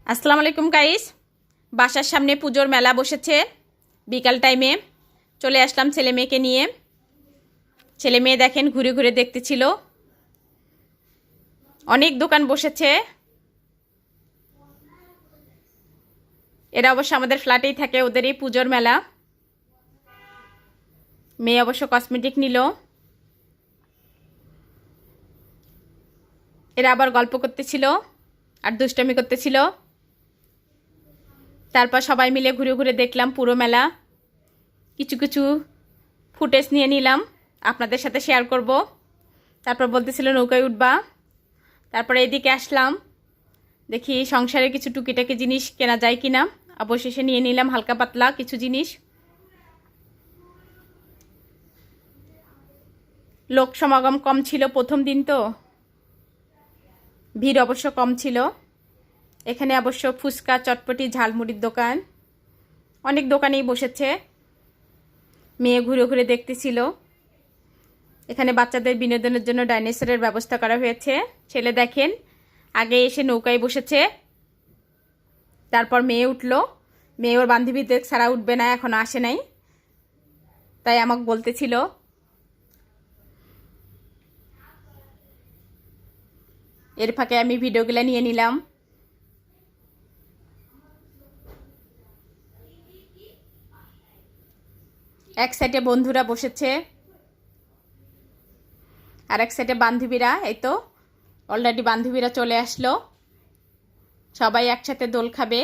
আসসালামু আলাইকুম গাইস। বাসার সামনে পুজোর মেলা বসেছে। বিকাল টাইমে চলে আসলাম ছেলে মেয়েকে নিয়ে। ছেলে মেয়ে দেখেন ঘুরে ঘুরে দেখতেছিল। অনেক দোকান বসেছে। এরা অবশ্য আমাদের ফ্ল্যাটেই থাকে, ওদেরই পুজোর মেলা। মেয়ে অবশ্য কসমেটিক নিল। এরা আবার গল্প করতেছিল আর দুষ্টামি করতেছিল। তারপর সবাই মিলে ঘুরে ঘুরে দেখলাম পুরো মেলা। কিছু কিছু ফুটেজ নিয়ে নিলাম, আপনাদের সাথে শেয়ার করব। তারপর বলতেছিল নৌকায় উঠবা। তারপরে এদিকে আসলাম, দেখি সংসারে কিছু টুকিটাকি জিনিস কেনা যায় কিনা। অবশেষে নিয়ে নিলাম হালকা পাতলা কিছু জিনিস। লোক সমাগম কম ছিল, প্রথম দিন তো ভিড় অবশ্য কম ছিল। এখানে অবশ্য ফুচকা, চটপটি, ঝালমুড়ির দোকান, অনেক দোকানেই বসেছে। মেয়ে ঘুরে ঘুরে দেখতেছিল। এখানে বাচ্চাদের বিনোদনের জন্য ডাইনোসরের ব্যবস্থা করা হয়েছে। ছেলে দেখেন আগে এসে নৌকায় বসেছে, তারপর মেয়ে উঠলো। মেয়ে ওর বান্ধবীদের ছাড়া উঠবে না, এখনো আসে নাই, তাই আমাকে বলতেছিল। এর ফাঁকে আমি ভিডিওগুলো নিয়ে নিলাম। এক সাইডে বন্ধুরা বসেছে, আর এক সাইডে বান্ধবীরা। এই তো অলরেডি বান্ধবীরা চলে আসলো। সবাই একসাথে দোল খাবে,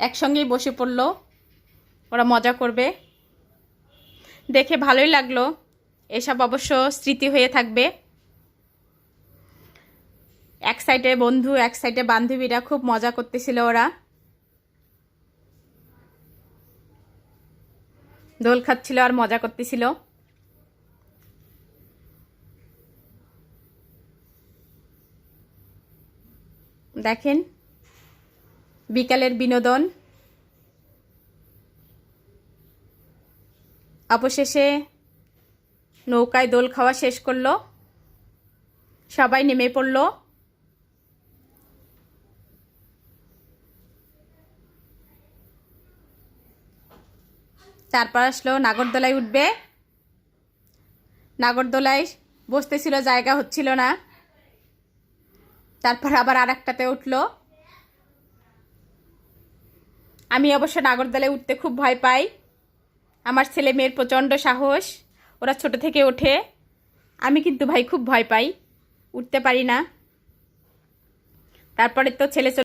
একসঙ্গেই বসে পড়লো। ওরা মজা করবে, দেখে ভালোই লাগলো। এসব অবশ্য স্মৃতি হয়ে থাকবে। এক সাইডে বন্ধু, এক সাইডে বান্ধবীরা খুব মজা করতেছিল। ওরা দোল খাচ্ছিল আর মজা করতেছিল। দেখেন বিকালের বিনোদন। অবশেষে নৌকায় দোল খাওয়া শেষ করলো, সবাই নেমে পড়লো। তারপর আসলো নাগরদোলায় উঠবে। নাগরদোলায় বসতেছিল, জায়গা হচ্ছিল না। তারপর আবার আর একটাতে উঠলো। আমি অবশ্য নাগরদোলায় উঠতে খুব ভয় পাই। আমার ছেলে মেয়ের প্রচণ্ড সাহস, ওরা ছোট থেকে ওঠে। আমি কিন্তু ভাই খুব ভয় পাই, উঠতে পারি না। তারপরে তো ছেলে